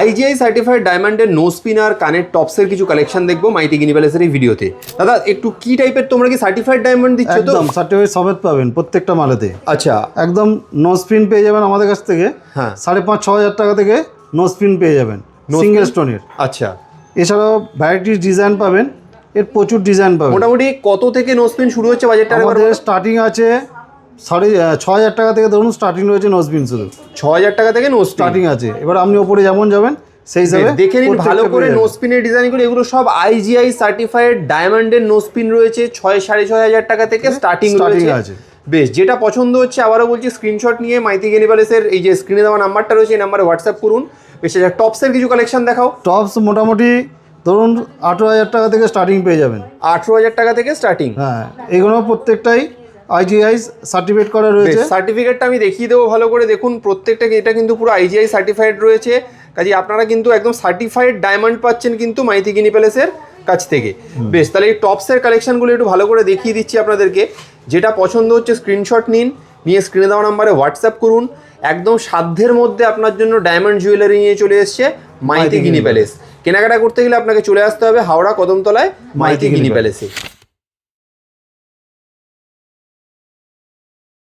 IGI certified ডায়মন্ডের no spin আর কানের টপসের কিছু কালেকশন দেখবো মাইটি গিনি প্যালেসের এই ভিডিওতে। দাদা একটু কি টাইপের, তোমরা কি সার্টিফাইড ডায়মন্ড দিচ্ছ? তো একদম সার্টিফাইড সমেত পাবেন প্রত্যেকটা মালেতে। আচ্ছা, একদম নো স্পিন পেয়ে যাবেন আমাদের কাছ থেকে। হ্যাঁ, 5,500-6 হাজার টাকা থেকে নো স্পিন পেয়ে যাবেন সিঙ্গেল স্টোনের। আচ্ছা, এছাড়াও ভ্যারাইটিস ডিজাইন পাবেন, এর প্রচুর ডিজাইন পাবেন। মোটামুটি কত থেকে নো স্পিন শুরু হচ্ছে বাজেটটা? আমাদের স্টার্টিং আছে 6,500 টাকা থেকে ধরুন স্টার্টিং রয়েছে নো স্পিন, শুধু 6,000 টাকা থেকে নো স্টার্টিং আছে। এবার আপনি ওপরে যেমন যাবেন সেই হিসাবে দেখে নিন ভালো করে। নো স্পিনের ডিজাইনগুলো এগুলো সব আইজিআই সার্টিফাইড ডায়মন্ডের নো স্পিন রয়েছে। 6,500 টাকা থেকে স্টার্টিং আছে। বেশ, যেটা পছন্দ হচ্ছে আবারও বলছি স্ক্রিনশট নিয়ে মাইতি গিনি প্যালেসের এই যে স্ক্রিনে দেওয়া নাম্বারটা রয়েছে এই নাম্বারে হোয়াটসঅ্যাপ করুন। বেশ, টপসের কিছু কালেকশন দেখাও। টপস মোটামুটি ধরুন 18,000 টাকা থেকে স্টার্টিং পেয়ে যাবেন। 18,000 টাকা থেকে স্টার্টিং। হ্যাঁ, এগুলো প্রত্যেকটাই আইজিআই সার্টিফিকেট করা রয়েছে। সার্টিফিকেটটা আমি দেখিয়ে দেবো ভালো করে দেখুন। প্রত্যেকটা এটা কিন্তু পুরো আইজিআই সার্টিফাইড রয়েছে। কাজে আপনারা কিন্তু একদম সার্টিফাইড ডায়মন্ড পাচ্ছেন কিন্তু মাইতি গিনি প্যালেসের কাছ থেকে। বেশ, তাহলে এই টপসের কালেকশনগুলো একটু ভালো করে দেখিয়ে দিচ্ছি আপনাদেরকে। যেটা পছন্দ হচ্ছে স্ক্রিনশট নিন, নিয়ে স্ক্রিনে দেওয়া নাম্বারে হোয়াটসঅ্যাপ করুন। একদম সাধ্যের মধ্যে আপনার জন্য ডায়মন্ড জুয়েলারি নিয়ে চলে এসছে মাইতি গিনি প্যালেস। কেনাকাটা করতে গেলে আপনাকে চলে আসতে হবে হাওড়া কদমতলায় মাইতি গিনি প্যালেসে।